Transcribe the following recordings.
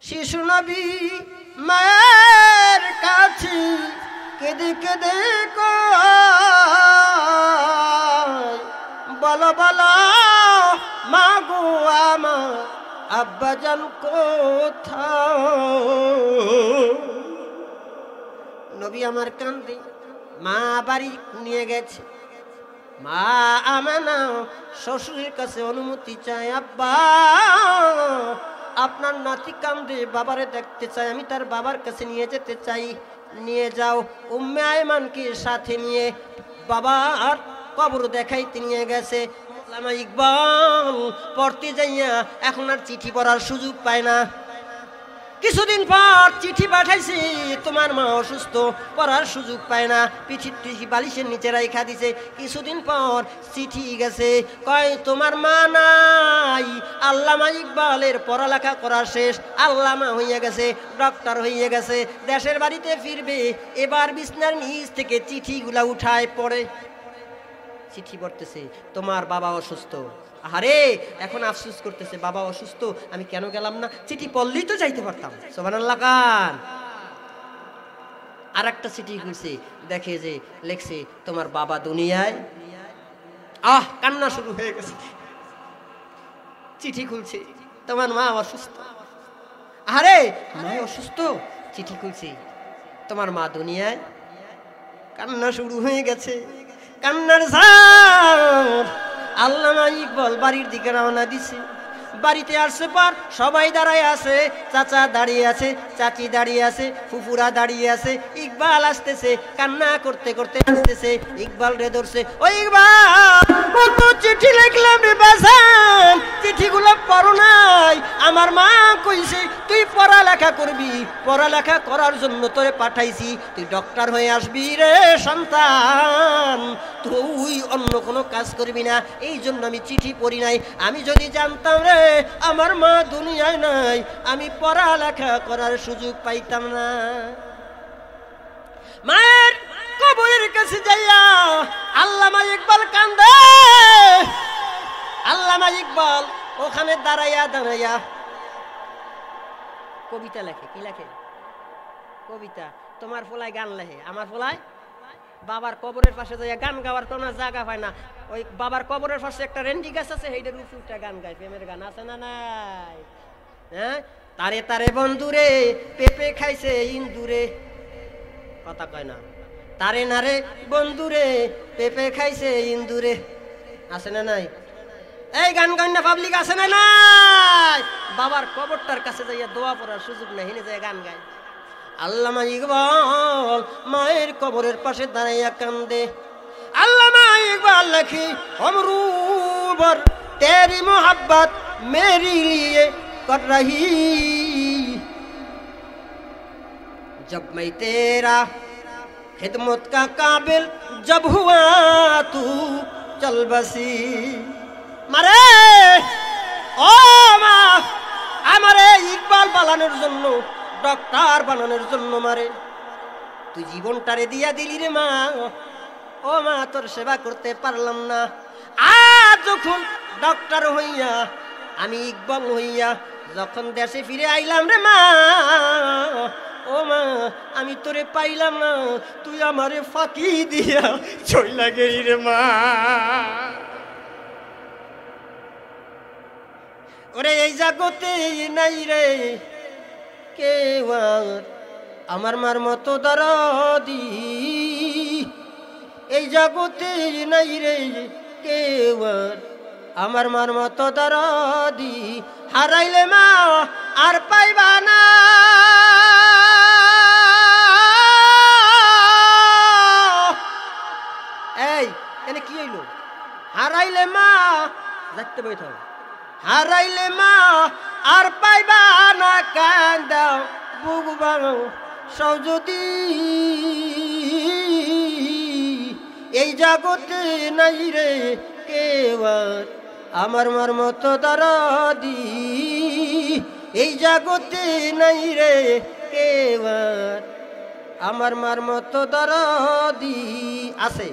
শিশু নবী মায়ের কাছে কেঁদে কেঁদে কয়, বলো বলো মা গো আমার আব্বাজান কোথায়? নবী আমার কান্দে, মা বাড়ি নিয়ে গেছে। মা আমানা শ্বশুরের কাছে অনুমতি চায়, আব্বা আপনার নাতি কান্দে, বাবারে দেখতে চাই, আমি তার বাবার কাছে নিয়ে যেতে চাই। নিয়ে যাও। উম্মে আয়মানকে সাথে নিয়ে বাবার কবর দেখাইতে নিয়ে গেছে। আল্লামা ইকবাল পড়তে যাইয়া এখন আর চিঠি পড়ার সুযোগ পায় না। কিছুদিন পর চিঠি পাঠাইছে, তোমার মা অসুস্থ, পড়ার সুযোগ পায় না, চিঠি বালিশের নিচে রাইখা দিছে। কিছুদিন পর চিঠি গেছে, কয় তোমার মা নাই, আল্লামা ইকবালের পড়ালেখা করা শেষ, আল্লামা হইয়া গেছে, ডক্টর হইয়া গেছে, দেশের বাড়িতে ফিরবে। এবার বিছনার নিচ থেকে চিঠিগুলা উঠায় পড়ে। চিঠি পড়তেছে, তোমার বাবা অসুস্থ। আরে এখন আফসোস করতেছে, বাবা অসুস্থ, আমি কেন গেলাম না, চিঠি পড়লেই তো যাইতে পারতাম। সুবহানাল্লাহ কান। আর একটা চিঠি খুলছে, দেখে যে লেখছে তোমার বাবা দুনিয়ায়। কান্না শুরু হয়ে গেছে। চিঠি খুলছে, তোমার মা অসুস্থ। আরে মা অসুস্থ, চিঠি খুলছে, তোমার মা দুনিয়ায়। কান্না শুরু হয়ে গেছে, কান্নার ঝড়। আল্লামা ইকবাল বাড়ির দিকে রওনা দিছে। বাড়িতে আসছে পর সবাই দাঁড়ায় আছে, চাচা দাঁড়িয়ে আছে, চাচি দাঁড়িয়ে আছে, ফুফুরা দাঁড়িয়ে আছে। ইকবাল আসতেছে, কান্না করতে করতে আসতেছে। ইকবাল রে ধরছে, ও ইকবাল কত চিঠি লিখলাম রে বাজান, চিঠিগুলো পড়ো নাই। আমার মা কইছে তুই পড়ালেখা করবি, পড়ালেখা করার জন্য তোরে পাঠাইছি, তুই ডক্টর হয়ে আসবি রে সন্তান, তুই অন্য কোনো কাজ করবি না, এই জন্য আমি চিঠি পড়ি নাই। আমি যদি জানতাম রে আমার মা দুনিয়ায় নাই, আমি পড়ালেখা করার সুযোগ পাইতাম না। মায়ের কবরের কাছে যাইয়া আল্লামা ইকবাল কান্দে। আল্লামা ইকবাল ওখানে দাঁড়াইয়া দাঁড়াইয়া কবিতা লেখে। কি লেখে? কবিতা। তোমার ফোলায় গান লেখে, আমার ফোলায় বাবার কবরের পাশে যাইয়া গান গাওয়ার কোনো জায়গা পায় না। ওই বাবার কবরের পাশে একটা রেন্ডি গাছ আছে, সেইটার উপরটা গান গায়, প্রেমের গান আছে না নাই? হ্যাঁ, তারে তারে বন্ধুরে পেঁপে খাইছে ইন্দুরে, কথা কয় না। তারে নারে বন্ধুরে পেঁপে খাইছে ইন্দুরে, আছে না নাই? এই গান গান না পাবলিক আছে না নাই? বাবার কবরটার কাছে যাইয়া দোয়া পড়ার সুযোগ নেই, হেনে যায় গান গায়। আল্লামা ইকবাল মায়ের কবরের পাশে দাঁড়াইয়া কান্দে। আল্লামা ইকবাল লেখি, অমরুবর তেরি মোহব্বত মেরি লিয়ে कर रही, जब मैं तेरा खिदमत का काबिल जब हुआ तू चल बसी। मारे ও মা, আমারে ইকবাল বানানোর জন্য, ডক্টর বানানোর জন্য মারে তুই জীবনটারে দিয়া দিলি রে মা। ও মা, তোর সেবা করতে পারলাম না। আজ যখন ডক্টর হইয়া, আমি ইকবাল হইয়া যখন দেশে ফিরে আইলাম রে মা, ও মা আমি তোরে পাইলাম না, তুই আমারে ফাঁকি দিয়া চইলা গেলি রে মা। ওরে এই জগতে নাই রে কেউ আমার মার মতো দরদি, এই জগতে নাই রে কেউ আমার মার মতো দরদি, হারাইলে মা আর পাইবা না। এই এনে কি হইল? হারাইলে মা দেখতে বই থাক, হারাইলে মা আর পাইবা না, কান্দাও বুক বাঙাও সৌজদি, এই জগতে নাই রে কেউ আমার মার মতো দরদি, এই জগতে নাই রে কেউ আমার মার মতো দরদি। আছে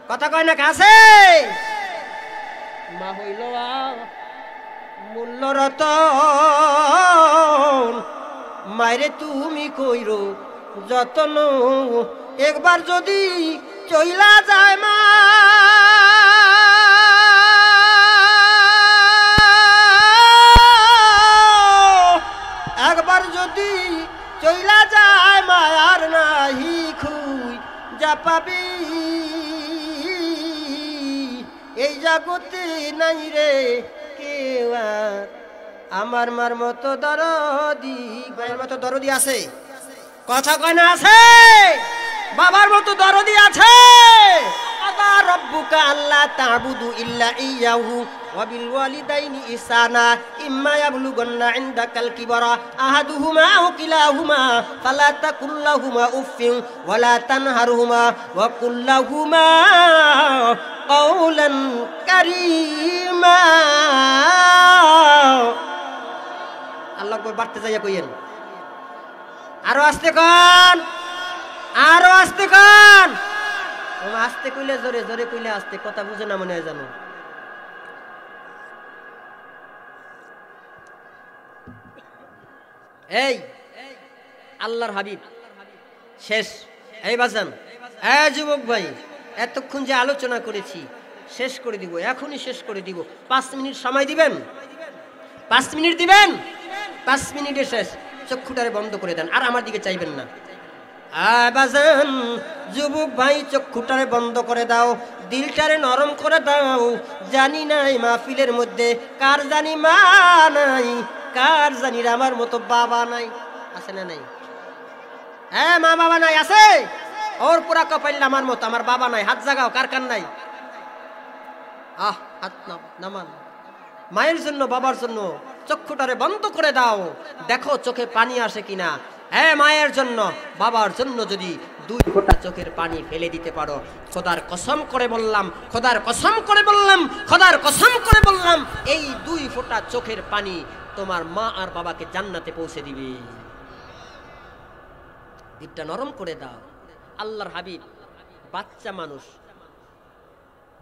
কথা কয় না, কাছে মা হইল মূল্য রতন, মায়েরে তুমি কইরো যতন, একবার যদি চইলা যায় মা একবার যদি চইলা যায় মায়ার নাহি খুই যা পাবি এই জগতে নাই রে কেউ আমার মার মতো দরদি। মায়ের মতো দরদি আছে, কথা কয় না আছে? বাবার মতো দরদি আছে। আদা রব্বুকা আল্লা তা'বুদু ইল্লা ইয়াহু ওয়া বিল ওয়ালিদাইনি ইহসানা ইম্মা ইয়াবলুগান্না ইনদাকাল কিবারা আহাদুহুমা আও কিলাহুমা ফালা তাকুল লাহুমা উফফিন ওয়া লা তানহারহুমা ওয়া কুল লাহুমা কাওলান কারীমা। আল্লাহ কই বাড়তে যাইয়া কইেন, আরো আস্তে কন, আরো আস্তে কন। আস্তে কইলে জোরে, জোরে কইলে আস্তে, কথা বুঝে না মনে হয় জানো। এই আল্লাহর হাবিব শেষ। এই বাজান, এই যুবক ভাই, এতক্ষণ যে আলোচনা করেছি শেষ করে দিব, এখনই শেষ করে দিব। 5 মিনিট সময় দিবেন, 5 মিনিট দিবেন, 5 মিনিটে শেষ। চক্ষুটারে বন্ধ করে দেন, আর আমার দিকে চাইবেন না। বাজান যুবক ভাই, চক্ষুটারে বন্ধ করে দাও, দিলটারে নরম করে দাও। জানি নাই মাহফিলের মধ্যে কার জানি মা নাই, কার জানি আমার মতো বাবা নাই। আছে না নাই? হ্যাঁ, মা বাবা নাই আছে? ওর পুরা কপাল আমার মতো, আমার বাবা নাই। হাত জাগাও, কার কার নাই? হাত নামান। মায়ের জন্য, বাবার জন্য চক্ষুটারে বন্ধ করে দাও, দেখো চোখে পানি আসে কিনা। হ্যাঁ, মায়ের জন্য, বাবার জন্য যদি 2 ফোঁটা চোখের পানি ফেলে দিতে পারো, খোদার কসম করে বললাম, খোদার কসম করে বললাম, খোদার কসম করে বললাম, এই 2 ফোঁটা চোখের পানি তোমার মা আর বাবাকে জান্নাতে পৌঁছে দিবে। দিকটা নরম করে দাও। আল্লাহর হাবিব বাচ্চা মানুষ,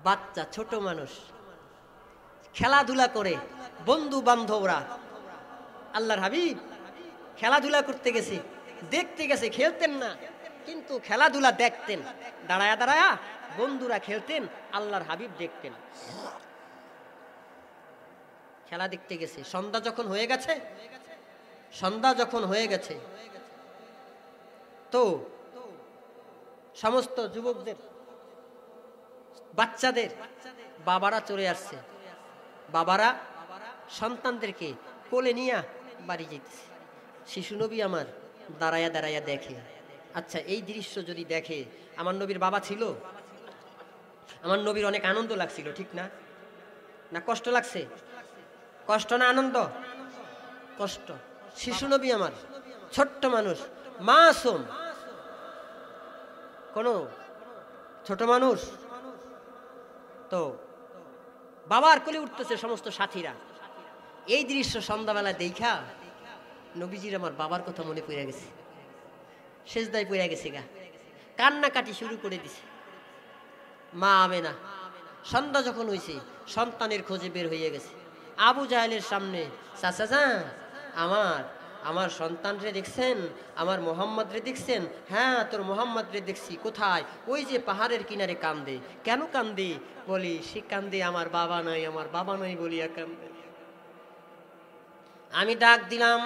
বাচ্চা ছোট মানুষ, খেলাধুলা করে, বন্ধু বান্ধবরা। আল্লাহর হাবিব খেলাধুলা করতে গেছে, দেখতে গেছে, খেলতেন না, কিন্তু খেলাধুলা দেখতেন। দাঁড়ায়া দাঁড়ায়া বন্ধুরা খেলতেন, আল্লাহর হাবিব দেখতেন। খেলা দেখতে গেছে। সন্ধ্যা যখন হয়ে গেছে, সন্ধ্যা যখন হয়ে গেছে তো সমস্ত যুবকদের, বাচ্চাদের বাবারা চলে আসছে। বাবারা সন্তানদেরকে কোলে নিয়ে বাড়ি যেতেছে। শিশু নবী আমার দাঁড়ায়া দাঁড়ায়া দেখে। আচ্ছা, এই দৃশ্য যদি দেখে, আমার নবীর বাবা ছিল, আমার নবীর অনেক আনন্দ লাগছিল, ঠিক না? না কষ্ট লাগছে? কষ্ট না আনন্দ? কষ্ট। শিশু নবী আমার, ছোট্ট মানুষ, মাসুম, কোন ছোট মানুষ তো বাবার কোলে উঠতেছে সমস্ত সাথীরা। এই দৃশ্য সন্ধ্যাবেলা দেখা নবীজির আমার বাবার কথা মনে পড়ে গেছে, সেজদায় পড়ে গেছে, গা কান্নাকাটি শুরু করে দিছে। মা আমেনা সন্ধ্যা যখন হয়েছে, সন্তানের খোঁজে বের হয়ে গেছে। আবু জাহেলের সামনে, চাচা যান, আমার সন্তান রে দেখছেন? আমার মোহাম্মদ রে দেখছেন? হ্যাঁ, তোর মোহাম্মদ রে দেখছি। কোথায়? ওই যে পাহাড়ের কিনারে কান্দে। কেন কান্দে? বলি, সে কান্দে আমার বাবা নাই, আমার বাবা নাই বলিয়া কান্দে। আমি ডাক দিলাম,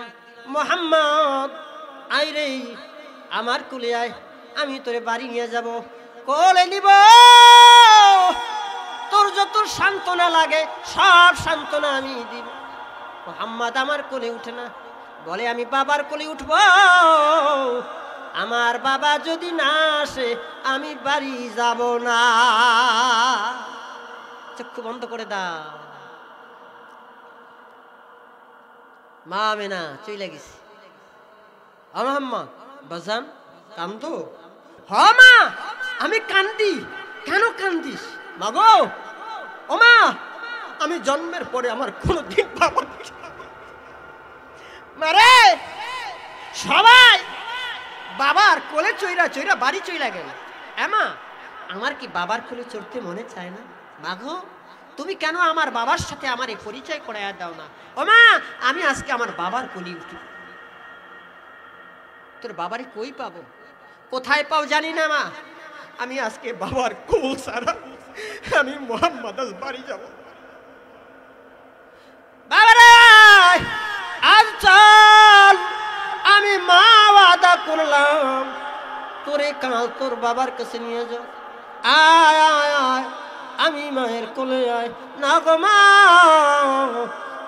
মোহাম্মদ আয় রে, আমার কোলে আয়, আমি তোরে বাড়ি নিয়ে যাব, কোলে নিব, তোর যত সান্ত্বনা লাগে সব সান্ত্বনা আমি দিব। মোহাম্মদ আমার কোলে উঠে না, বলে আমি বাবার কোলে উঠব। আমার বাবা যদি না আসে আমি বাড়ি যাব না। চক্ষু বন্ধ করে দাও। মা আমেনা চইলা গেছে। মোহাম্মদ বাজান কান্দো? হ মা, আমি কান্দি। কেন কান্দিস? মাগো, ও মা, আমি জন্মের পরে আমার কোনদিন বাবা মারে, সবাই বাবার কোলে চইরা চইরা বাড়ি চইলা গেল। এমা, আমার কি বাবার কোলে চড়তে মনে চায় না? মাগো, তুমি কেন আমার বাবার সাথে আমার এই পরিচয় করাইয়া দাও না? ও মা, আমি আজকে আমার বাবার কোলে উঠি। তোর বাবারে কই পাবো, কোথায় পাও জানি না মা, আমি আজকে বাবার কোল ছাড়া আমি মোহাম্মদ বাড়ি যাব। বাবারে আজ চল, আমি মা ওয়াদা করলাম তোরে কাল তোর বাবার কাছে নিয়ে যাও। আয় আয় আয়, আমি মায়ের কোলে আয়। না গো মা,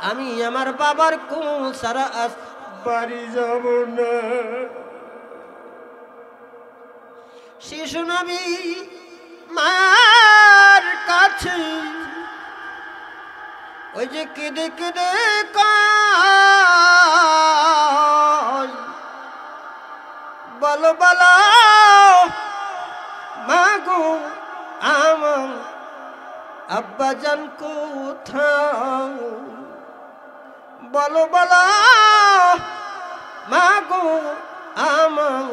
আমি আমার বাবার কোল ছাড়া আজ বাড়ি যাব না। শিশু নবী মার কাছে ওই যে কেঁদে কেঁদে কয়, বলো বলো মাগো আমার আব্বাজান কোথায়, বলো বলো মাগো আমার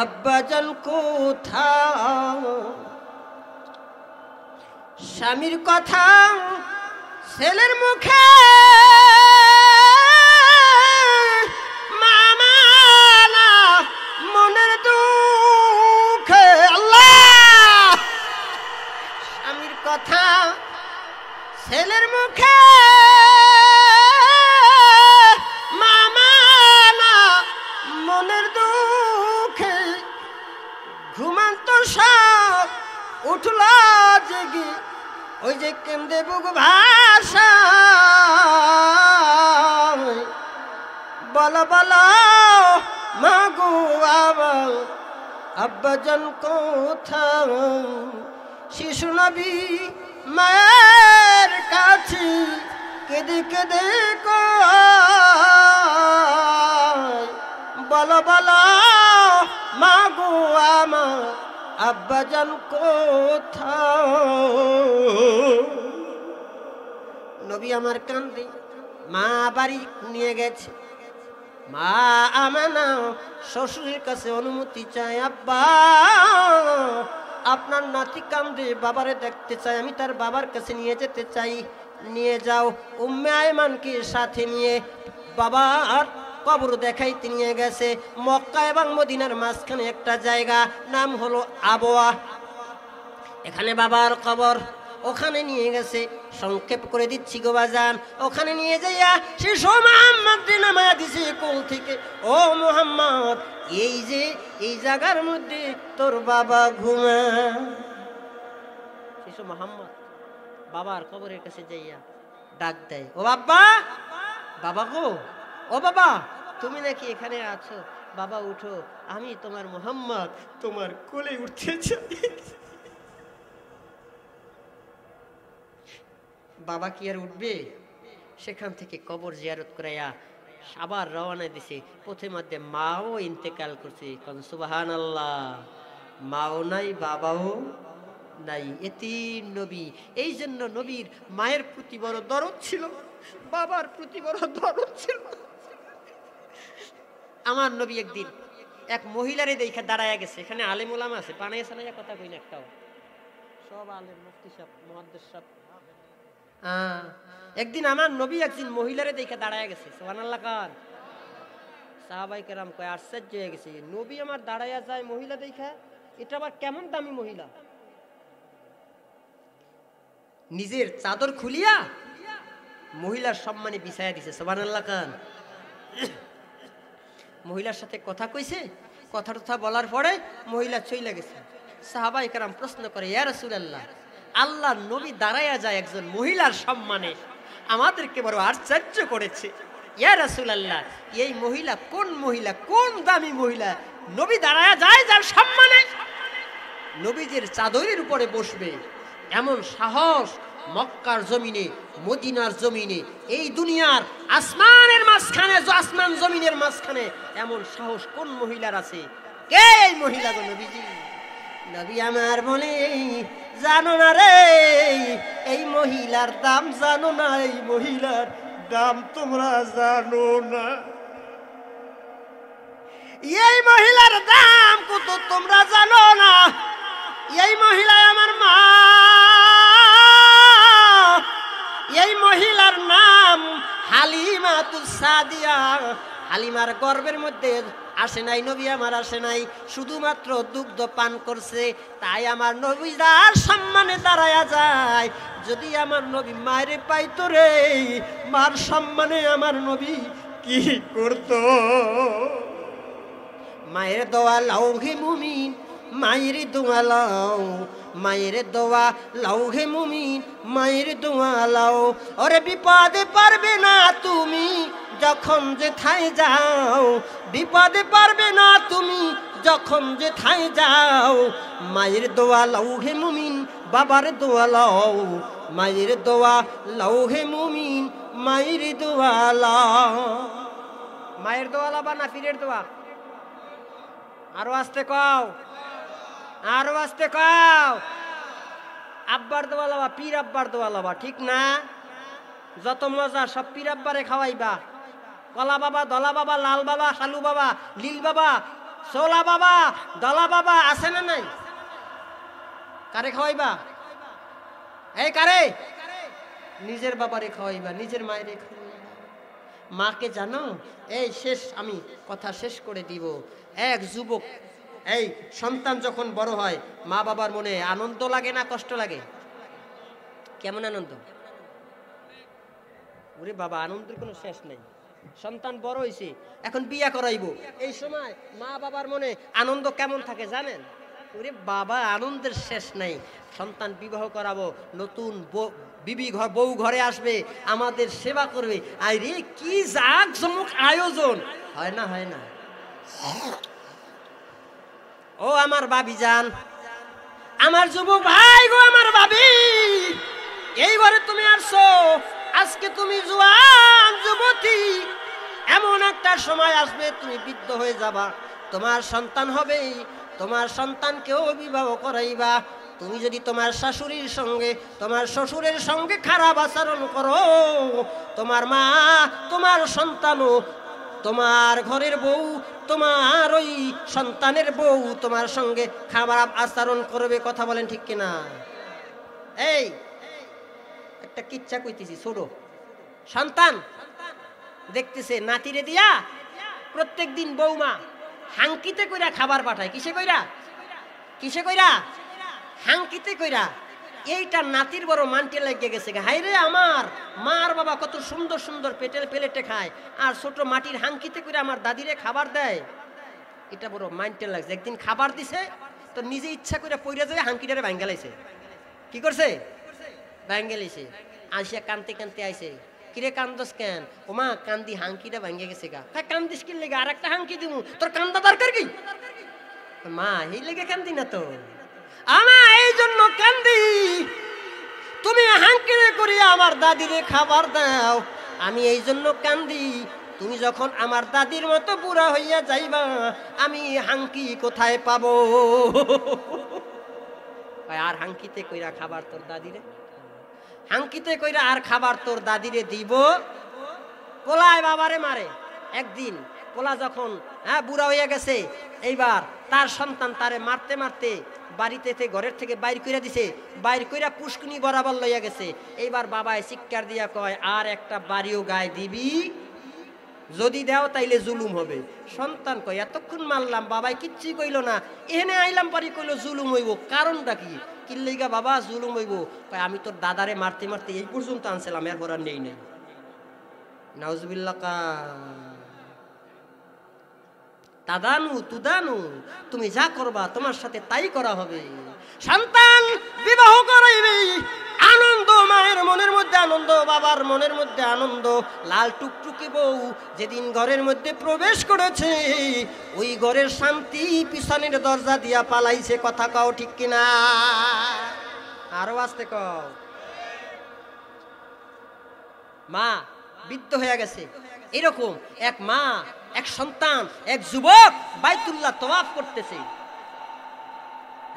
আব্বাজান কোথায়। স্বামীর কথা ছেলের মুখে মামা না মনের দুঃখে। আল্লাহ, স্বামীর কথা ছেলের মুখে মামা না মনের দুঃখে। ঘুমান্ত সব উঠল জেগে, ওই যে কেন্দে বুক ভাষা। বলো বলো মাগো আবার আব্বাজান কোথায়। শিশু নবী মায়ের কাছে কেঁদে কেঁদে কয়, বলো বলো মাগো আমার আব্বাজান কোথায়। নবী আমার কান্দে, মা বাড়ি নিয়ে গেছে। মা আমানা শ্বশুরের কাছে অনুমতি চায়, আব্বা আপনার নাতি কান্দে, বাবারে দেখতে চাই, আমি তার বাবার কাছে নিয়ে যেতে চাই। নিয়ে যাও। উম্মে আয়মানকে সাথে নিয়ে বাবার কবর দেখাইতে নিয়ে গেছে। মক্কা এবং মদিনার মাঝখানে একটা জায়গা, নাম হলো আবওয়া। এখানে বাবার কবর, ওখানে নিয়ে গেছে। সংক্ষেপ করে দিচ্ছি গো বাজান। ওখানে নিয়ে যাইয়া শিশু মুহাম্মদ নামায়া দিছে কোল থেকে। ও মুহাম্মদ, এই যে এই জায়গার মধ্যে তোর বাবা ঘুমা। শিশু মুহাম্মদ বাবার কবরের কাছে যাইয়া ডাক দেয়, ও বাবা, বাবা গো, ও বাবা, তুমি নাকি এখানে আছো? বাবা উঠো, আমি তোমার মুহাম্মদ তোমার কোলে উঠতে চাই। বাবা কি আর উঠবে? সেখান থেকে কবর জিয়ারত করাইয়া আবার রওনা দিছে। পথে মধ্যে মাও ইন্তেকাল করছে। সুবহানাল্লাহ, মাও নাই বাবাও নাই, এতিম নবী। এই জন্য নবীর মায়ের প্রতি বড় দরদ ছিল, বাবার প্রতি বড় দরদ ছিল। আমার নবী একদিন এক মহিলারে দেখা দাঁড়ায় গেছে। এখানে আলেম ওলামা আছে, বানাইয়া সানাইয়া কথা কই না একটাও, সব আলেম, মুফতি সাহেব, মুহাদ্দিস সাহেব। একদিন আমার নবী একদিন মহিলারে দেখা দাঁড়ায় গেছে। সুবহানাল্লাহ কান। সাহাবায়ে কেরাম কয় আশ্চর্য হয়ে গেছে, নবী আমার দাঁড়াইয়া যায় মহিলা দেখা, এটা আবার কেমন দামি মহিলা। নিজের চাদর খুলিয়া মহিলার সম্মানে বিছায়া দিছে। সুবহানাল্লাহ কান। মহিলার সাথে কথা কইছে, কথা টথা বলার পরে মহিলা চইলা গেছে। সাহাবায়ে কেরাম প্রশ্ন করে, ইয়া রাসূলুল্লাহ, আল্লাহর নবী দাঁড়ায়া যায় একজন মহিলার সম্মানে, আমাদেরকে বড় আশ্চর্য করেছে। ইয়া রাসূলুল্লাহ, এই মহিলা কোন মহিলা, কোন দামি মহিলা নবী দাঁড়ায়া যায় যার সম্মানে? নবীজির চাদরের উপরে বসবে এমন সাহস মক্কার জমিনে, মদিনার জমিনে, এই দুনিয়ার আসমানের মাঝখানে, আসমান জমিনের মাঝখানে এমন সাহস কোন মহিলার আছে? কে এই মহিলা গো নবীজি? নবী আমার বলে, জানো না রে, এই মহিলার দাম জানো না, এই মহিলার দাম তোমরা জানো না, এই মহিলার দাম কত তোমরা জানো না। এই মহিলা আমার মা, এই মহিলার নাম হালিমাতুস সাদিয়া। হালিমার গর্ভের মধ্যে আসে নাই, নবী আমার আসে নাই, শুধুমাত্র দুগ্ধ পান করছে। তাই আমার নবীদার সম্মানে দাঁড়ায়া যায়। যদি আমার নবী মায়ের পাইতো রে, মার সম্মানে আমার নবী কি করত? মায়ের দোয়া লাও হে মুমিন, মায়ের দোয়া লাও, মায়ের দোয়া লাও হে মুমিন, মায়ের দোয়া লাও। ওরে বিপদে পারবে না তুমি যখন যেথায় যাও, বিপদে পারবে না তুমি যখন যেথায় যাও। মায়ের দোয়া লাও হে মুমিন, বাবার দোয়া লাও, মায়ের দোয়া লাও হে মুমিন, মায়ের দোয়া লাও। মায়ের দোয়া লাবা না পীরের দোয়া? আরো আসতে কও, আরো আসতে কও। আব্বার দোয়া লাবা, পীর আব্বার দোয়া লাবা, ঠিক না? যত মজা সব পীর আব্বারে খাওয়াইবা। কলা বাবা, দলা বাবা, লাল বাবা, শালু বাবা, লীল বাবা, সোলা বাবা, দলা বাবা আছে না নাই? কারে খাওয়াইবা? এই কারে? নিজের বাবারে খাওয়াইবা, নিজের মায়েরে খাওয়াইবা। মাকে জানো? এই শেষ, আমি কথা শেষ করে দিব। এক যুবক, এই সন্তান যখন বড় হয়, মা বাবার মনে আনন্দ লাগে না কষ্ট লাগে? কেমন আনন্দ? ওরে বাবা, আনন্দের কোনো শেষ নেই। সন্তান বড় হয়েছে, এখন বিয়া করাইবো, এই সময় মা বাবার মনে আনন্দ কেমন থাকে জানেন? ওরে বাবা, আনন্দের শেষ নাই। সন্তান বিবাহ করাবো, নতুন বিবি ঘর, বউ ঘরে আসবে, আমাদের সেবা করবে। আরে কি জাঁকজমক আয়োজন! হয় না? হয় না? ও আমার ভাবি জান, আমার যুবক ভাই গো, আমার ভাবি, এই ঘরে তুমি আসছো, আজকে তুমি জোয়ান যুবতী, এমন একটা সময় আসবে তুমি বৃদ্ধ হয়ে যাবা, তোমার সন্তান হবে, তোমার সন্তানকেও বিবাহ করাইবা। তুমি যদি তোমার শাশুড়ির সঙ্গে, তোমার শ্বশুরের সঙ্গে খারাপ আচরণ করো, তোমার মা, তোমার সন্তানও, তোমার ঘরের বউ, তোমার ওই সন্তানের বউ তোমার সঙ্গে খারাপ আচরণ করবে। কথা বলেন ঠিক কিনা? এই একটা কিচ্ছা কইতেছি। ছোট সন্তান দেখতেছে নাতিরে দিয়া প্রত্যেক দিন বৌমা হাঙ্কিতে কইরা খাবার পাঠায়। কিসে কইরা? কিসে কইরা? হাঙ্কিতে কইরা। এইটা নাতির বড় মানতে লেগে গেছে। হাই রে, আমার মার বাবা কত সুন্দর সুন্দর প্লেটে খায়, আর ছোট মাটির হাঙ্কিতে করে আমার দাদিরে খাবার দেয়। এটা বড় মানতে লাগছে। একদিন খাবার দিছে, তো নিজে ইচ্ছা করে পইরা যায় হাঙ্কিটারে ভাঙ্গা লাইছে। কি করছে? ভাঙ্গা লাইছে। আসিয়া কানতে কানতে আইছে। কিরে কান্দস কেন? ও মা, কান্দি হাঙ্কিটা ভাঙ্গে গেছে গা। হ্যাঁ, কান্দিস কি লেগে? আর একটা হাঙ্কি দিমু, তোর কান্দা দরকার কি? মা, এই লেগে কান্দি না তো, আমা এই জন্য কান্দি, তুমি হাঙ্কিরে করিয়া আমার দাদিরে খাবার দাও, আমি এই জন্য কান্দি। তুমি যখন আমার দাদির মতো বুড়া হইয়া যাইবা, আমি হাঙ্কি কোথায় পাবো? আর হাঙ্কিতে কইরা খাবার তোর দাদিরে, হাঙ্কিতে কইরা আর খাবার তোর দাদিরে দিব? পোলায় বাবারে মারে। একদিন পোলা যখন বুড়া হইয়া গেছে, এইবার তার সন্তান তারে মারতে মারতে বাড়িতে ঘরের থেকে বাইর কইরা দিছে, বাইর কইরা পুষ্কুনি বরাবর লইয়া গেছে। এইবার বাবায় চিৎকার দিয়া কয়, আর একটা বাড়িও গায়ে দিবি, যদি দেও তাইলে জুলুম হবে। সন্তান কয়, এতক্ষণ মারলাম, বাবাই কিচ্ছুই কইল না, এখানে আইলাম পারি কইল জুলুম হইব। কারণটা কি? কিল্লিগা বাবা জুলুম হইব? কয়, আমি তোর দাদারে মারতে মারতে এই পর্যন্ত আনছিলাম, এরপর আর নেই নাই। নাউজুবিল্লাহ। তাদানু তুদানু, তুমি যা করবা তোমার সাথে তাই করা হবে। সন্তান বিবাহ করাইবে, আনন্দ, মায়ের মনের মধ্যে আনন্দ, বাবার মনের মধ্যে আনন্দ। লাল টুকটুকি বউ যেদিন ঘরের মধ্যে প্রবেশ করেছে, ওই ঘরের শান্তি পিছনের দরজা দিয়া পালাইছে। কথা কও ঠিক কিনা? আরো আসতে কও। মা বৃদ্ধ হয়ে গেছে। এরকম এক মা, এক সন্তান, এক যুবক বাইতুল্লাহ তওয়াফ করতেছে।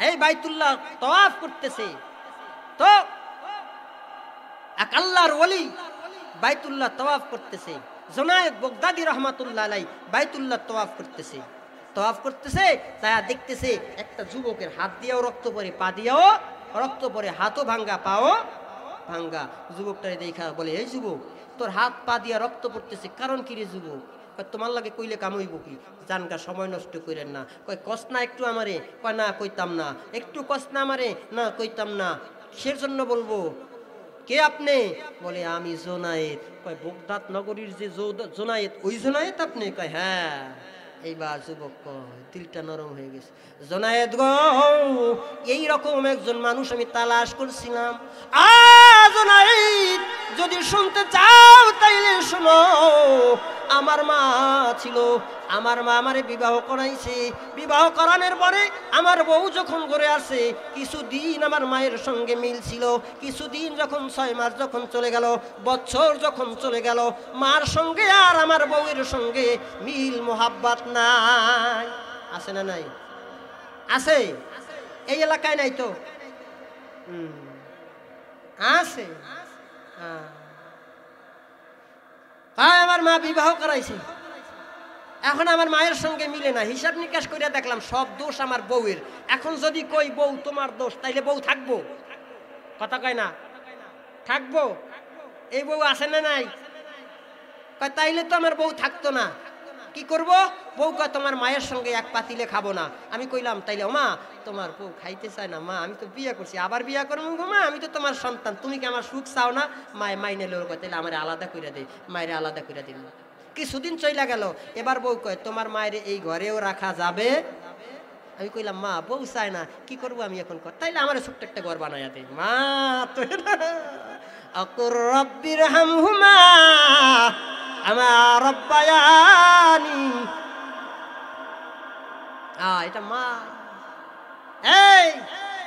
এই বাইতুল্লাহ তওয়াফ করতেছে, তো এক আল্লাহর ওলি বাইতুল্লাহ তওয়াফ করতেছে। জুনায়েদ বাগদাদী রাহমাতুল্লাহ আলাইহি বাইতুল্লাহ তওয়াফ করতেছে। তওয়াফ করতেছে, তারা দেখতেছে একটা যুবকের হাত দিয়েও রক্ত পড়ে, পা দিয়েও রক্ত পড়ে, হাতও ভাঙ্গা, পাও ভাঙ্গা। যুবকটারে দেখা বলে, এই যুবক, তোর হাত পা দিয়া রক্ত পড়তেছে, কারণ কি রে যুবক? কয় তোমার লাগে কইলে কাম হইব কি, জানগা সময় নষ্ট করেন না। কয় কস না একটু আমারে, কয় না কইতাম না। একটু কস না আমারে, না কইতাম না। কিসের জন্য বলবো? কে আপনি? বলে আমি জোনায়েত। কয় বগদাদ নগরীর যে জোনায়েত, ওই জোনায়েত আপনি? কয় হ্যাঁ। এইবার যুবক কয় দিলটা নরম হয়ে গেছে। জোনায়েত গো, এইরকম একজন মানুষ আমি তালাশ করছিলাম। জোনায়েত, যদি শুনতে চাও তাইলে শুনো। আমার মা ছিল, আমার মা আমারে বিবাহ করাইছে। বিবাহ করানোর পরে আমার বউ যখন ঘরে আসে, কিছুদিন আমার মায়ের সঙ্গে মিল ছিল। কিছুদিন যখন 6 মাস যখন চলে গেল, বছর যখন চলে গেল, মার সঙ্গে আর আমার বউয়ের সঙ্গে মিল মোহাব্বত নাই। আছে না নাই? আছে। এই এলাকায় নাই তো? আছে। আমার মা বিবাহ করাইছে, এখন আমার মায়ের সঙ্গে মিলে না। হিসাব নিকাশ করে দেখলাম সব দোষ আমার বউয়ের। এখন যদি কই বউ তোমার দোষ, তাইলে বউ থাকবো? কথা কয় না, থাকবো? এই বউ আছে না নাই? কয় তাইলে তো আমার বউ থাকতো না। কি করব? বউ কয় তোমার মায়ের সঙ্গে এক পাতিলে খাবো না। আমি কইলাম তাইলে মা তোমার বউ খাইতে চায় না। মা আমি তো বিয়ে করছি, আবার বিয়ে করবো গো মা, আমি তো তোমার সন্তান, তুমি কি আমার সুখ চাও না? মায়ে মাইনে লো। কয় তাইলে আমার আলাদা করে দে। মায়ের আলাদা করে দিল। কিছুদিন চইলা গেল, এবার বউ কয় তোমার মায়ের এই ঘরেও রাখা যাবে? আমি কইলাম মা বউ চায় না, কি করবো আমি এখন? তাইলে আমার ছোট্ট একটা ঘর বানাইয়া দে। মা তো আকুর রব্বির হামহুমা আমার রব্বায়ানি। এটা মা। এই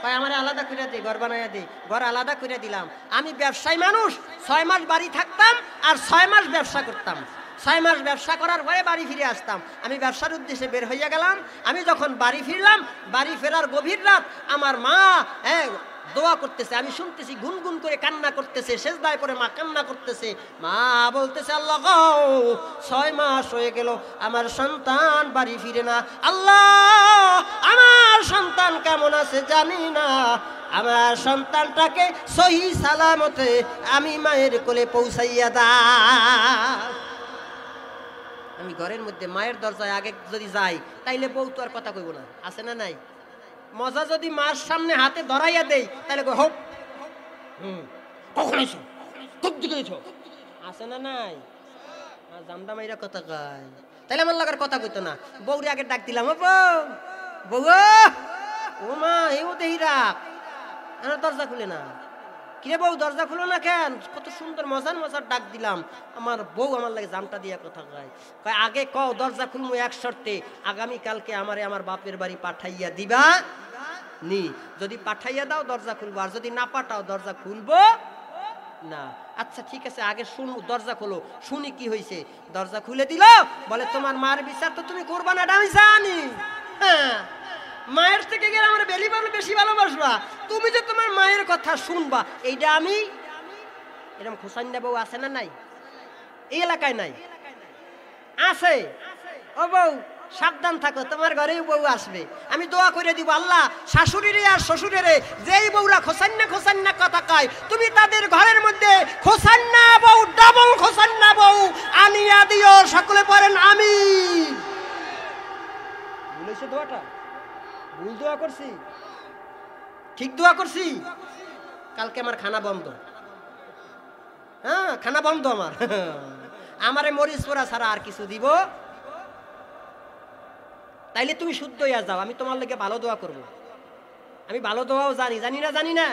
কয় আমার আলাদা করে দে, ঘর বানাইয়া দে। ঘর আলাদা করে দিলাম। আমি ব্যবসায়ী মানুষ, 6 মাস বাড়ি থাকতাম আর 6 মাস ব্যবসা করতাম। 6 মাস ব্যবসা করার পরে বাড়ি ফিরে আসতাম। আমি ব্যবসার উদ্দেশ্যে বের হইয়া গেলাম। আমি যখন বাড়ি ফিরলাম, বাড়ি ফেরার গভীর রাত, আমার মা দোয়া করতেছে, আমি শুনতেছি, গুনগুন করে কান্না করতেছে, সেজদায় পড়ে মা কান্না করতেছে। মা বলতেছে আল্লাহ গো, 6 মাস হয়ে গেল আমার সন্তান বাড়ি ফিরে না। আল্লাহ আমার সন্তান কেমন আছে জানি না, আমার সন্তানটাকে সহি সালামতে আমি মায়ের কোলে পৌঁছাইয়া দাও। আমি ঘরের মধ্যে মায়ের দরজায় আগে যদি যাই, তাইলে বউ তো আর কথা কইব না। আছে না নাই? মজা যদি মার সামনে হাতে ধরাইয়া দেই, তাহলে হোক কখন এসো, খুব দিকে এসো। আছে না নাই? জামদা মাইরা কথা কয়, তাইলে আমার লাগার কথা কইতো না। বউরে আগে ডাক দিলাম, ও বউ, বউ ও মা, এও দেহি রাখ, আমার দরজা খুলে না। কিরে বউ দরজা খুলো না কেন? কত সুন্দর মজার মজার ডাক দিলাম। আমার বউ আমার লাগে জামটা দিয়া কথা কয়, কয় আগে কও দরজা খুলবো এক শর্তে, আগামীকালকে আমারে আমার বাপের বাড়ি পাঠাইয়া দিবা নি। যদি পাঠাইয়া দাও দরজা খুলবো, আর যদি না পাঠাও দরজা খুলবো না। আচ্ছা ঠিক আছে, আগে শুন, দরজা খোলো, শুনি কি হয়েছে। দরজা খুলে দিল, বলে তোমার মার বিচার তো তুমি করবা না, আমি জানি। হ্যাঁ, মায়ের থেকে গেলে আমার বেশি ভালোবাসবা, তুমি যে তোমার মায়ের কথা শুনবা, এইটা আমি। এরকম খোসাইন্দা বউ আছে না নাই? এই এলাকায় নাই? আছে। ও বউ সাবধান থাকো, তোমার ঘরেও বউ আসবে। আমি দোয়া করে দিব, আল্লাহ শাশুড়িরে আর শ্বশুরেরে যেই বউরা খোসান্না কথা কয়, তুমি তাদের ঘরের মধ্যে খোসান্না বউ, ডাবল খোসান্না বউ আনিয়া দিও। সকলে পড়েন আমিন। বলেছে দোয়াটা ভুল দোয়া করছি? ঠিক দোয়া করছি? কালকে আমার খানা বন্ধ। হ্যাঁ, খানা বন্ধ আমার। আমারে মরিচ পোড়া ছাড়া আর কিছু দিব? তাইলে তুমি শুদ্ধ হইয়া যাও, আমি তোমার লেগে ভালো দোয়া করব। আমি ভালো দোয়াও জানি, জানি না।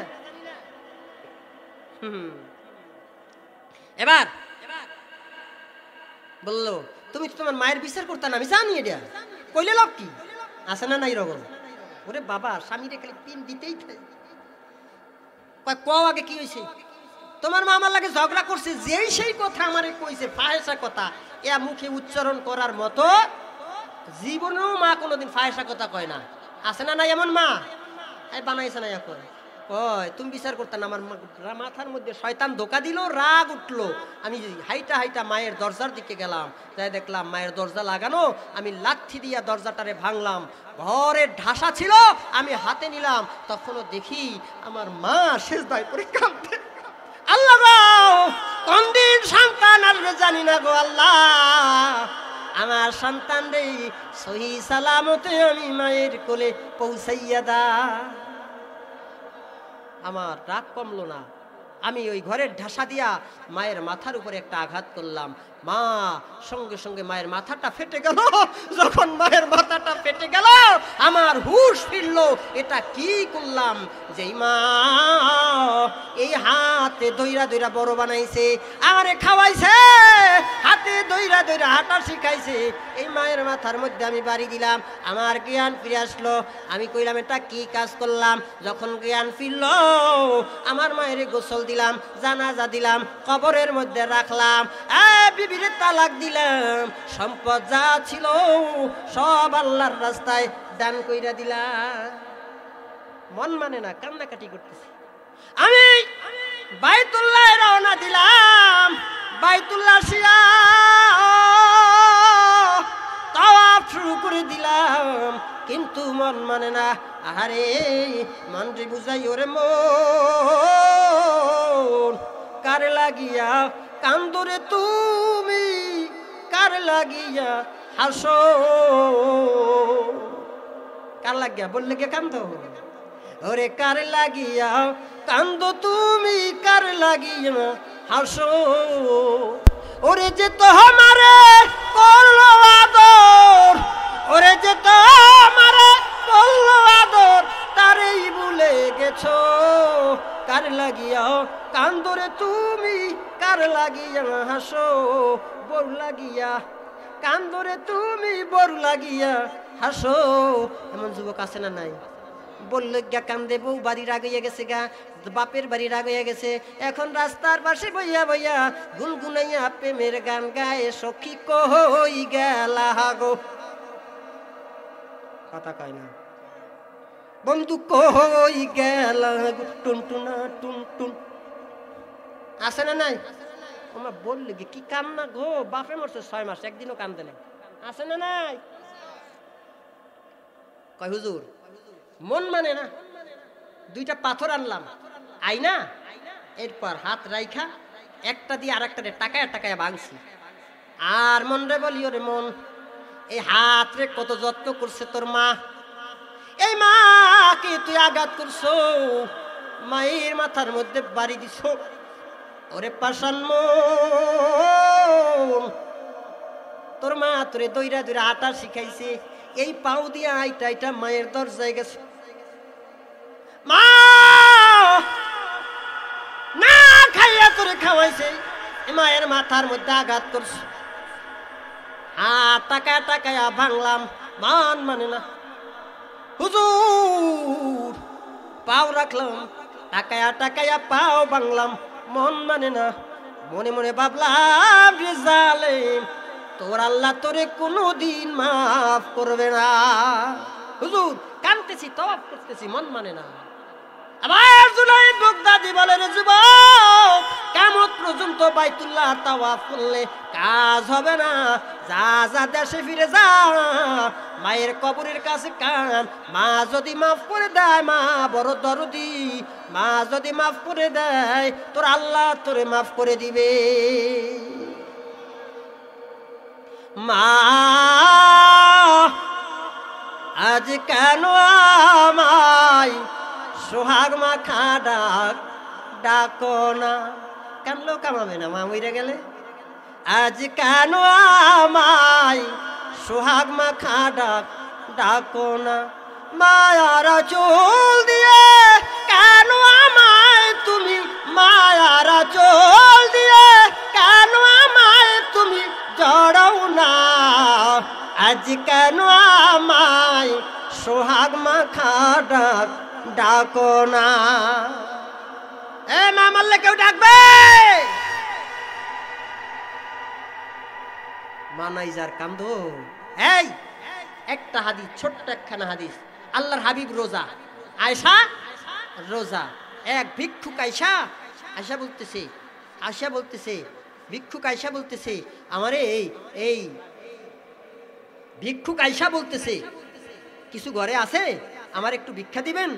এবার বললো তুমি তো তোমার মায়ের বিচার করতে না, আমি জানি এটা। কইলে লোক কি আছে না নাই রকম? ওরে বাবা, স্বামীরে খালি পিন দিতেই থাকে। কও আগে কি হয়েছে? তোমার মা আমার লাগে ঝগড়া করছে, যেই সেই কথা আমারে কইছে, ফাহেসা কথা। এ মুখে উচ্চারণ করার মতো জীবনেও মা কোনোদিন ফাহেসা কথা কয় না। আছে না নাই এমন মা? বানাইছে না এখন। কয় তুমি বিচার করতে না। আমার মাথার মধ্যে শয়তান ধোকা দিল, রাগ উঠলো। আমি হাইটা মায়ের দরজার দিকে গেলাম, যাই দেখলাম মায়ের দরজা লাগানো। আমি লাঠি দিয়া দরজাটারে ভাঙলাম। ঘরের ঢাসা ছিল, আমি হাতে নিলাম, তখনও দেখি আমার মা সেজদায় পড়ে কাঁদতে। আল্লাহ গো, কোন দিন সন্তান আসবে জানি না গো আল্লাহ, সন্তান রে সহি সালামতে আমি মায়ের কোলে পৌঁছাইয়া দা। আমার রাগ কমলো না, আমি ওই ঘরের ঢাসা দিয়া মায়ের মাথার উপরে একটা আঘাত করলাম। মা সঙ্গে সঙ্গে মায়ের মাথাটা ফেটে গেল। যখন মায়ের মাথাটা ফেটে গেল আমার হুঁশ ফিরল, এটা কি করলাম? যেই মা এই হাতে দইরা দইরা বড় বানাইছে, আমারে খাওয়াইছে, হাতে দইরা দইরা হাঁটা শিখাইছে, এই মায়ের মাথার মধ্যে আমি বাড়ি দিলাম। আমার জ্ঞান ফিরে আসলো। আমি কইলাম এটা কি কাজ করলাম? যখন জ্ঞান ফিরল আমার মায়ের গোসল দিলাম, জানাজা দিলাম, কবরের মধ্যে রাখলাম, বিবিরে তালাক দিলাম, সম্পদ যা ছিল সব আল্লাহর রাস্তায় দান কইরা দিলাম। মন মানে না, কান্নাকাটি করতেছি। আমি বাইতুল্লাহ রওনা দিলাম। বাইতুল্লাহ শিয়া তাওয়াফ শুরু করে দিলাম, কিন্তু মন মানে না। আরে মন রে বুঝাই ওরে মন, কার লাগিয়া কান্দরে তুমি, কার লাগিয়া হাসো? কার লাগিয়া বললে কে কান্দ? ওরে কার লাগিয়া কান্দ তুমি, কার লাগিয়া হাসো? ওরে যে তো আমারে করলো আদর, ওরে যে তো আমারে করলো আদর, তারেই ভুলে গেছো। কার লাগিয়া কান্দরে তুমি, কার লাগিয়া হাসো? বড় লাগিয়া কান্দরে তুমি, বড় লাগিয়া হাসো। এমন যুবক আছে না নাই? বললে গা কান্দে, বউ বাড়ি রাগিয়ে গেছে গা, বাপের বাড়ি রাগিয়ে গেছে, এখন রাস্তার পাশে বইয়া বইয়া গুনগুনাইয়া প্রেমের গান গায়ে, সখী কই গেলা গো? কথা কয় না। বন্ধু কই গেলা গো? টুনটুনা টুনটুন আছে না নাই? আমার বললে কি কান্না গো? বাপে মরছে 6 মাস, একদিনও কান্দে নাই। আছে না নাই? কয় হুজুর মন মানে না। 2টা পাথর আনলাম, আইনা, এরপর হাত রাইখা একটা দিয়ে আর একটা টাকায় টাকায় ভাঙছি। আর মন রে বলি, ওরে মন, এই হাত রে কত যত্ন করছে তোর মা, এই মাকে তুই আঘাত করছো, মায়ের মাথার মধ্যে বাড়ি দিছ। ওরে পাষাণ মন, তোর মা তোরে দইরা দইরা আটা শিখাইছে, এই পাও দিয়া আইটা আইটা মায়ের দরজায় গেছে। মা না খাইয়া তোরে খাওয়াইছে, মায়ের মাথার মধ্যে আঘাত করছে। টাকায় টাকায়া ভাঙলাম, মান মানে না। হুজুর পাও রাখলাম, টাকায়া টাকায়া পাও ভাঙলাম, মন মানে না। মনে মনে ভাবলাম রে জালেম, তোর আল্লাহ তোরে কোনোদিন মাফ করবে না। হুজুর কাঁদতেছি, তওয়াফ করতেছি, মন মানে না। আবার জুনায়েদ বাগদাদি বলেন, যুবক কিয়ামত পর্যন্ত বাইতুল্লাহ তাওয়াফ করলে কাজ হবে না, যা যা দেশে ফিরে যা, মায়ের কবরের কাছে কান। মা যদি মাফ করে দেয়, মা বড় দরদি, মা যদি মাফ করে দেয় তোর আল্লাহ তোরে মাফ করে দিবে। মা আজ কেন আমায় সোহাগ মাখা ডাক ডাকো না? কানলেও কামাবে না, মা মইরা গেলে। আজ কেন আমায় সোহাগ মাখা ডাক ডাকো না? মায়ারা চোল দিয়ে কেন আমায় তুমি, মায়ারা চোল দিয়ে কেন আমায় তুমি জড়াও না? আজ কেন আমায় সোহাগ মাখা ডাক ডাকো না? এ মা মারলে কেউ ডাকবে? মানাই যার কান্দ। এই একটা হাদিস, ছোট্ট একখানা হাদিস। আল্লাহর হাবিব রোজা, আয়েশা রোজা, এক ভিক্ষুক আয়েশা বলতেছে ভিক্ষুক আয়েশা বলতেছে, আমারে এই ভিক্ষুক আয়েশা বলতেছে, কিছু ঘরে আছে, আমার একটু ভিক্ষা দিবেন?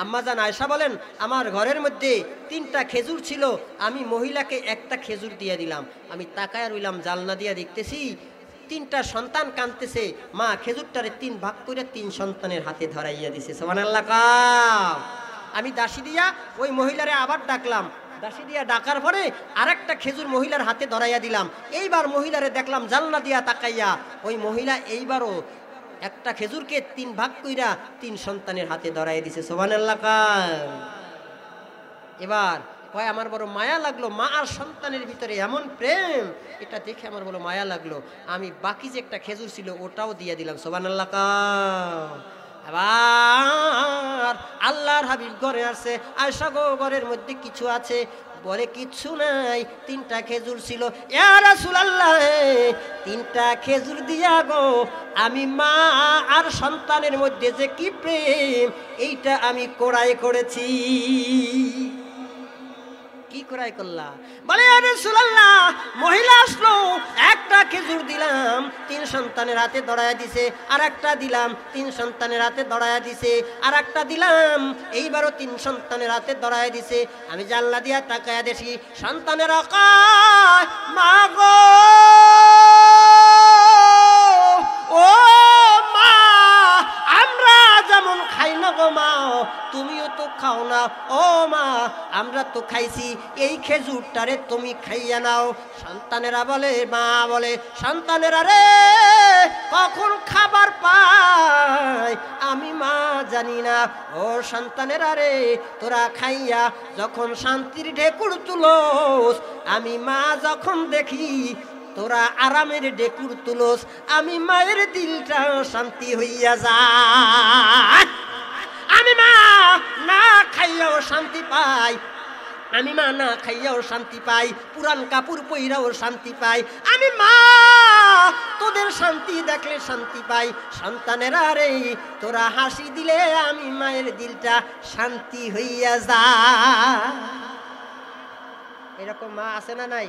আম্মাজান আয়েশা বলেন, আমার ঘরের মধ্যে 3টা খেজুর ছিল, আমি মহিলাকে একটা খেজুর দিয়ে দিলাম। আমি তাকায় রইলাম, জালনা দিয়া দেখতেছি তিনটা সন্তান কাঁদতেছে, মা খেজুরটারে 3 ভাগ করে 3 সন্তানের হাতে ধরাইয়া দিছে। সুবহানাল্লাহ। আমি দাসী দিয়া ওই মহিলারে আবার ডাকলাম, দাসী দিয়া ডাকার পরে আরেকটা খেজুর মহিলার হাতে ধরাইয়া দিলাম। এইবার মহিলারে দেখলাম জানলা দিয়া তাকাইয়া, ওই মহিলা এইবারও একটা খেজুরকে 3 ভাগ কইরা 3 সন্তানের হাতে ধরাইয়া দিছে। সুবহানাল্লাহ। এবার কয় আমার বড় মায়া লাগলো, মা আর সন্তানের ভিতরে এমন প্রেম, এটা দেখে আমার বড় মায়া লাগলো। আমি বাকি যে একটা খেজুর ছিল ওটাও দিয়ে দিলাম। সুবহানাল্লাহ। আবার আল্লাহর হাবিব ঘরে আসছে, আয়েশা গো ঘরের মধ্যে কিছু আছে? বলে কিচ্ছু নাই, 3টা খেজুর ছিল। ইয়া রাসূলুল্লাহ, 3টা খেজুর দিয়া গো আমি মা আর সন্তানের মধ্যে যে কি প্রেম এইটা আমি কোরাই করেছি। কি কোরাই করলা? বলে ইয়া রাসূলুল্লাহ, মহিলা আসলো, একটা খেজুর দিলাম 3 সন্তানের হাতে ধরায়া দিছে, আর একটা দিলাম 3 সন্তানের হাতে ধরায়া দিছে, আর একটা দিলাম এইবারও 3 সন্তানের হাতে ধরায়া দিছে। আমি জানলা দিয়া তাকায়া দেখি সন্তানেরা কয় মা গো, ও মা আমরা যেমন খাই না গো মা, তুমিও তো খাও না। ও মা আমরা তো খাইছি, এই খেজুরটারে তুমি খাইয়া নাও। সন্তানেরা বলে, মা বলে সন্তানেরা রে কখন খাবার পায় আমি মা জানি না। ও সন্তানেরা রে তোরা খাইয়া যখন শান্তির ঢেকুর তুলোস, আমি মা যখন দেখি তোরা আরামের ডেকুর তুলোস, আমি মায়ের দিলটা শান্তি হইয়া যায়। আমি মা না খাইয়াও শান্তি পাই, আমি মা না খাইয়াও শান্তি পাই, পুরান কাপড় পইরাও শান্তি পাই। আমি মা তোদের শান্তি দেখলে শান্তি পাই। সন্তানেরা রে তোরা হাসি দিলে আমি মায়ের দিলটা শান্তি হইয়া যায়। এরকম মা আছে না নাই?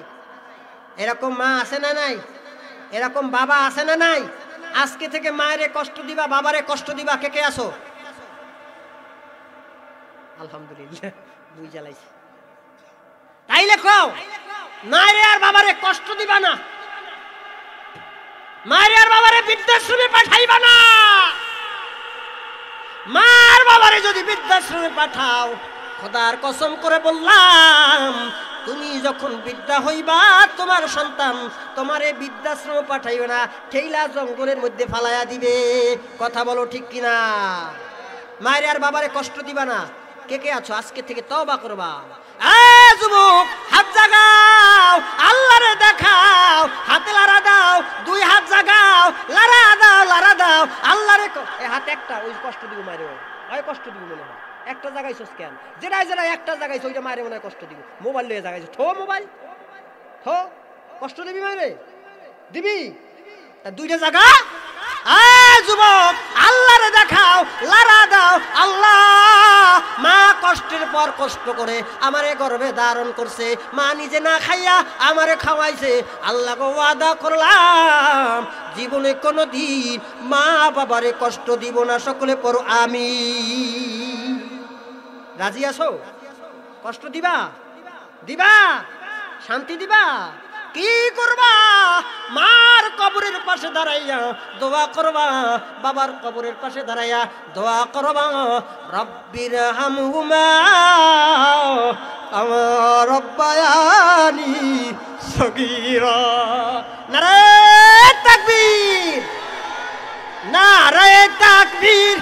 এরকম মা আছে না নাই? এরকম বাবা আছে না নাই? আজকে থেকে মায়েরে কষ্ট দিবা, বাবারে কষ্ট দিবা, কে কে আসো? আলহামদুলিল্লাহ, বুঝ জ্বালাইছি। তাইলে কও মায়েরে আর বাবারে কষ্ট দিবা না, মায়েরে আর বাবারে বৃদ্ধাশ্রমে পাঠাইবা না। মা আর বাবারে যদি বৃদ্ধাশ্রমে পাঠাও, খোদার কসম করে বললাম তুমি যখন বৃদ্ধা হইবা তোমার সন্তান তোমারে বৃদ্ধাশ্রম পাঠাইবে না, ঠেইলা জঙ্গলের মধ্যে ফালাইয়া দিবে। কথা বলো ঠিক কিনা? মায়ের আর বাবারে কষ্ট দিবা না। কে কে আছো আজকে থেকে তওবা করবা? যুবক হাত জাগাও, আল্লাহরে দেখাও, হাতে লারা দাও, 2 হাত জাগাও, লারা দাও, লারা দাও আল্লাহরে। হাতে একটা ওই কষ্ট দিব মায়ের, ওই কষ্ট দিব মনে হয়। একটা জায়গায় কেন যেটাই যেটাই একটা জায়গায় ওইটা মায়ের মনে হয় কষ্ট দিব। মোবাইল লিয়ে জায়গায় থো, মোবাইল থো, কষ্ট দিবি মায়েরে? দিবি? 2টা জায়গা। যুবক আল্লাহরে দেখাও, লারা দাও। আল্লাহ মা কষ্টের পর কষ্ট করে আমারে গর্ভে ধারণ করছে, মা নিজে না খাইয়া আমারে খাওয়াইছে। আল্লাহকে ওয়াদা করলাম জীবনে কোনোদিন মা বাবারে কষ্ট দিব না। সকলে পড়ো আমিন। রাজি আছো? কষ্ট দিবা? দিবা? শান্তি দিবা? কি করবা? মার কবরের পাশে দাঁড়াইয়া দোয়া করবা, বাবার কবরের পাশে দাঁড়াইয়া দোয়া করবা, রব্বির হামহুমা কামা রব্বায়ানি সগীরা। নারে তাকবীর, নারে তাকবীর।